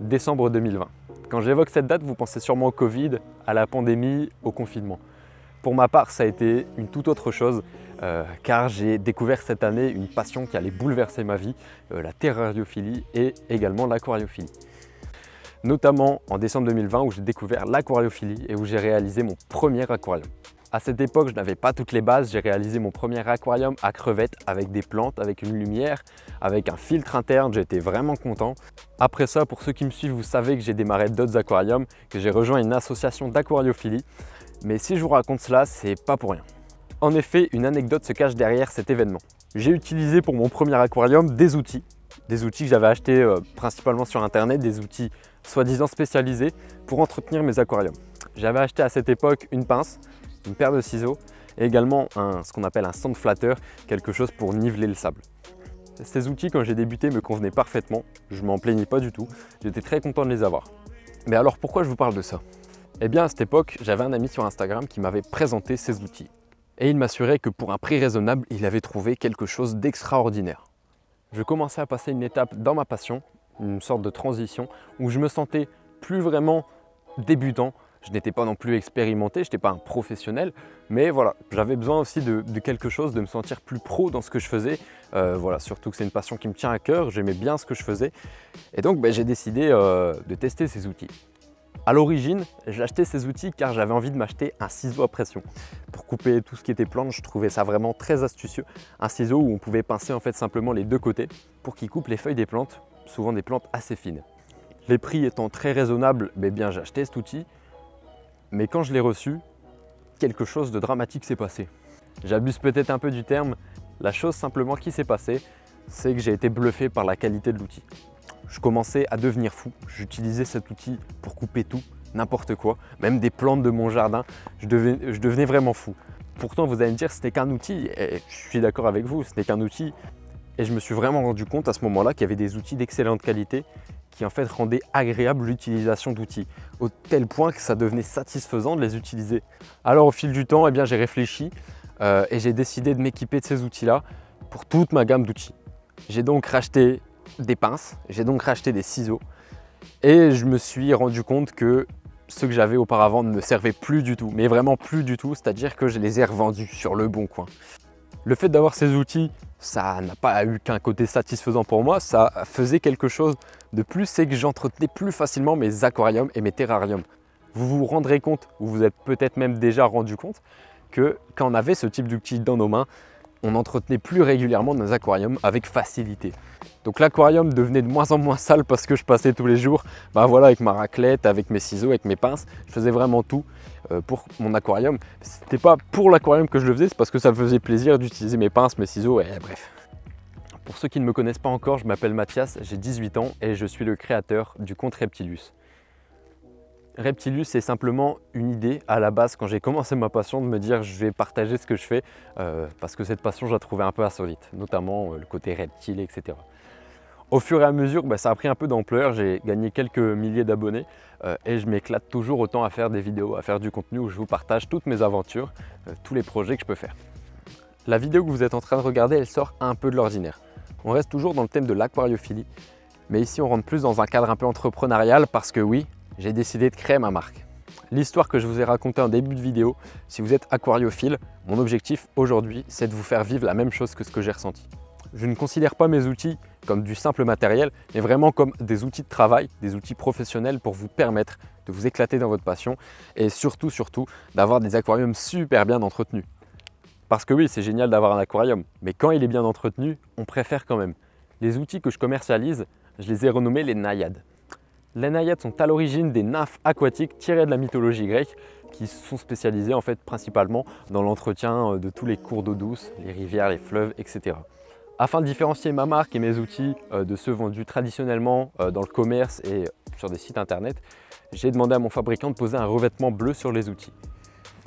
décembre 2020. Quand j'évoque cette date, vous pensez sûrement au Covid, à la pandémie, au confinement. Pour ma part, ça a été une toute autre chose, car j'ai découvert cette année une passion qui allait bouleverser ma vie, la terrariophilie et également l'aquariophilie. Notamment en décembre 2020 où j'ai découvert l'aquariophilie et où j'ai réalisé mon premier aquarium. À cette époque, je n'avais pas toutes les bases, j'ai réalisé mon premier aquarium à crevettes avec des plantes, avec une lumière, avec un filtre interne, j'étais vraiment content. Après ça, pour ceux qui me suivent, vous savez que j'ai démarré d'autres aquariums, que j'ai rejoint une association d'aquariophilie. Mais si je vous raconte cela, c'est pas pour rien. En effet, une anecdote se cache derrière cet événement. J'ai utilisé pour mon premier aquarium des outils que j'avais achetés principalement sur internet, des outils soi-disant spécialisés pour entretenir mes aquariums. J'avais acheté à cette époque une pince, une paire de ciseaux et également ce qu'on appelle un sand flatter, quelque chose pour niveler le sable. Ces outils, quand j'ai débuté, me convenaient parfaitement, je m'en plaignais pas du tout, j'étais très content de les avoir. Mais alors pourquoi je vous parle de ça? Eh bien à cette époque, j'avais un ami sur Instagram qui m'avait présenté ces outils. Et il m'assurait que pour un prix raisonnable, il avait trouvé quelque chose d'extraordinaire. Je commençais à passer une étape dans ma passion, une sorte de transition, où je me sentais plus vraiment débutant. Je n'étais pas non plus expérimenté, je n'étais pas un professionnel, mais voilà, j'avais besoin aussi de quelque chose, de me sentir plus pro dans ce que je faisais. Voilà, surtout que c'est une passion qui me tient à cœur, j'aimais bien ce que je faisais. Et donc j'ai décidé de tester ces outils. À l'origine, j'ai acheté ces outils car j'avais envie de m'acheter un ciseau à pression. Pour couper tout ce qui était plantes, je trouvais ça vraiment très astucieux. Un ciseau où on pouvait pincer en fait simplement les deux côtés pour qu'il coupe les feuilles des plantes, souvent des plantes assez fines. Les prix étant très raisonnables, bien j'ai acheté cet outil. Mais quand je l'ai reçu, quelque chose de dramatique s'est passé. J'abuse peut-être un peu du terme, la chose simplement qui s'est passée, c'est que j'ai été bluffé par la qualité de l'outil. Je commençais à devenir fou, j'utilisais cet outil pour couper tout, n'importe quoi, même des plantes de mon jardin, je devenais vraiment fou. Pourtant vous allez me dire ce n'est qu'un outil, et je suis d'accord avec vous, ce n'est qu'un outil. Et je me suis vraiment rendu compte à ce moment-là qu'il y avait des outils d'excellente qualité qui en fait rendaient agréable l'utilisation d'outils, au tel point que ça devenait satisfaisant de les utiliser. Alors au fil du temps, j'ai réfléchi et j'ai décidé de m'équiper de ces outils-là pour toute ma gamme d'outils. J'ai donc racheté des pinces, j'ai donc racheté des ciseaux et je me suis rendu compte que ceux que j'avais auparavant ne me servaient plus du tout, mais vraiment plus du tout, c'est-à-dire que je les ai revendus sur le bon coin. Le fait d'avoir ces outils, ça n'a pas eu qu'un côté satisfaisant pour moi, ça faisait quelque chose de plus, c'est que j'entretenais plus facilement mes aquariums et mes terrariums. Vous vous rendrez compte, ou vous êtes peut-être même déjà rendu compte, que quand on avait ce type d'outils dans nos mains, on entretenait plus régulièrement nos aquariums avec facilité. Donc l'aquarium devenait de moins en moins sale parce que je passais tous les jours avec ma raclette, avec mes ciseaux, avec mes pinces. Je faisais vraiment tout pour mon aquarium. C'était pas pour l'aquarium que je le faisais, c'est parce que ça me faisait plaisir d'utiliser mes pinces, mes ciseaux et bref. Pour ceux qui ne me connaissent pas encore, je m'appelle Mathias, j'ai 18 ans et je suis le créateur du compte Reptilius. Reptilius, c'est simplement une idée à la base quand j'ai commencé ma passion de me dire je vais partager ce que je fais parce que cette passion je la trouvais un peu insolite, notamment le côté reptile, etc. Au fur et à mesure, ça a pris un peu d'ampleur, j'ai gagné quelques milliers d'abonnés et je m'éclate toujours autant à faire des vidéos, à faire du contenu où je vous partage toutes mes aventures, tous les projets que je peux faire. La vidéo que vous êtes en train de regarder, elle sort un peu de l'ordinaire. On reste toujours dans le thème de l'aquariophilie, mais ici on rentre plus dans un cadre un peu entrepreneurial parce que oui, j'ai décidé de créer ma marque. L'histoire que je vous ai racontée en début de vidéo, si vous êtes aquariophile, mon objectif aujourd'hui, c'est de vous faire vivre la même chose que ce que j'ai ressenti. Je ne considère pas mes outils comme du simple matériel, mais vraiment comme des outils de travail, des outils professionnels pour vous permettre de vous éclater dans votre passion et surtout d'avoir des aquariums super bien entretenus. Parce que oui, c'est génial d'avoir un aquarium, mais quand il est bien entretenu, on préfère quand même. Les outils que je commercialise, je les ai renommés les naïades. Les naïades sont à l'origine des nymphes aquatiques tirées de la mythologie grecque qui sont spécialisées en fait principalement dans l'entretien de tous les cours d'eau douce, les rivières, les fleuves, etc. Afin de différencier ma marque et mes outils de ceux vendus traditionnellement dans le commerce et sur des sites internet, j'ai demandé à mon fabricant de poser un revêtement bleu sur les outils.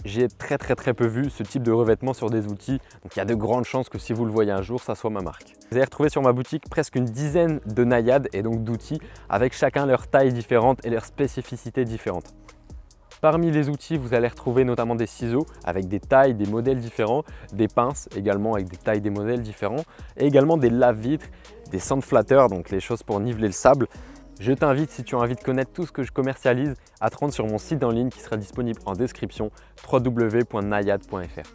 J'ai très peu vu ce type de revêtement sur des outils, donc il y a de grandes chances que si vous le voyez un jour, ça soit ma marque. Vous allez retrouver sur ma boutique presque une dizaine de naïades et donc d'outils avec chacun leur taille différente et leur spécificité différente. Parmi les outils, vous allez retrouver notamment des ciseaux avec des tailles, des modèles différents, des pinces également avec des tailles, des modèles différents, et également des lave-vitres, des sand flatters, donc les choses pour niveler le sable, Je t'invite, si tu as envie de connaître tout ce que je commercialise, à te rendre sur mon site en ligne qui sera disponible en description, www.naiad.fr.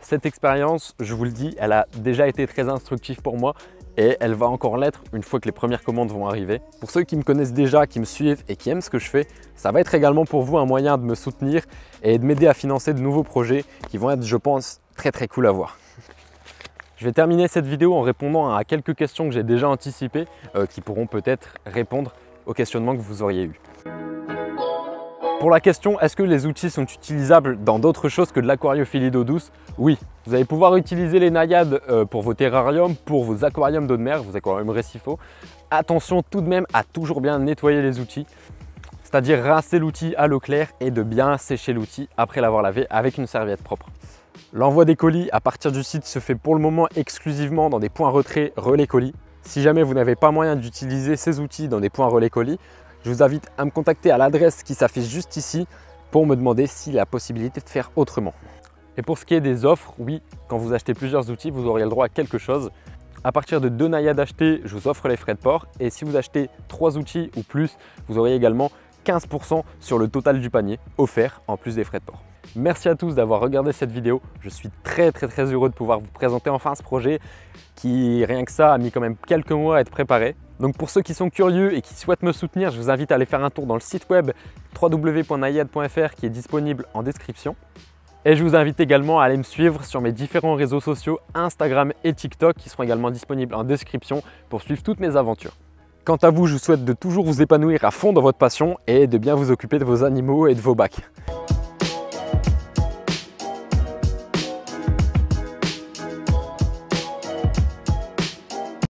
Cette expérience, je vous le dis, elle a déjà été très instructive pour moi et elle va encore l'être une fois que les premières commandes vont arriver. Pour ceux qui me connaissent déjà, qui me suivent et qui aiment ce que je fais, ça va être également pour vous un moyen de me soutenir et de m'aider à financer de nouveaux projets qui vont être, je pense, très cool à voir. Je vais terminer cette vidéo en répondant à quelques questions que j'ai déjà anticipées qui pourront peut-être répondre aux questionnements que vous auriez eus. Pour la question, est-ce que les outils sont utilisables dans d'autres choses que de l'aquariophilie d'eau douce? Oui, vous allez pouvoir utiliser les naïades pour vos terrariums, pour vos aquariums d'eau de mer, vos aquariums récifaux. Attention tout de même à toujours bien nettoyer les outils, c'est-à-dire rincer l'outil à l'eau claire et de bien sécher l'outil après l'avoir lavé avec une serviette propre. L'envoi des colis à partir du site se fait pour le moment exclusivement dans des points retrait relais colis. Si jamais vous n'avez pas moyen d'utiliser ces outils dans des points relais colis, je vous invite à me contacter à l'adresse qui s'affiche juste ici pour me demander s'il y a la possibilité de faire autrement. Et pour ce qui est des offres, oui, quand vous achetez plusieurs outils, vous aurez le droit à quelque chose. À partir de 2 naïades achetées, je vous offre les frais de port. Et si vous achetez 3 outils ou plus, vous aurez également 15% sur le total du panier offert en plus des frais de port. Merci à tous d'avoir regardé cette vidéo. Je suis très heureux de pouvoir vous présenter enfin ce projet qui, rien que ça, a mis quand même quelques mois à être préparé. Donc pour ceux qui sont curieux et qui souhaitent me soutenir, je vous invite à aller faire un tour dans le site web www.naiad.fr qui est disponible en description. Et je vous invite également à aller me suivre sur mes différents réseaux sociaux Instagram et TikTok qui seront également disponibles en description pour suivre toutes mes aventures. Quant à vous, je vous souhaite de toujours vous épanouir à fond dans votre passion et de bien vous occuper de vos animaux et de vos bacs.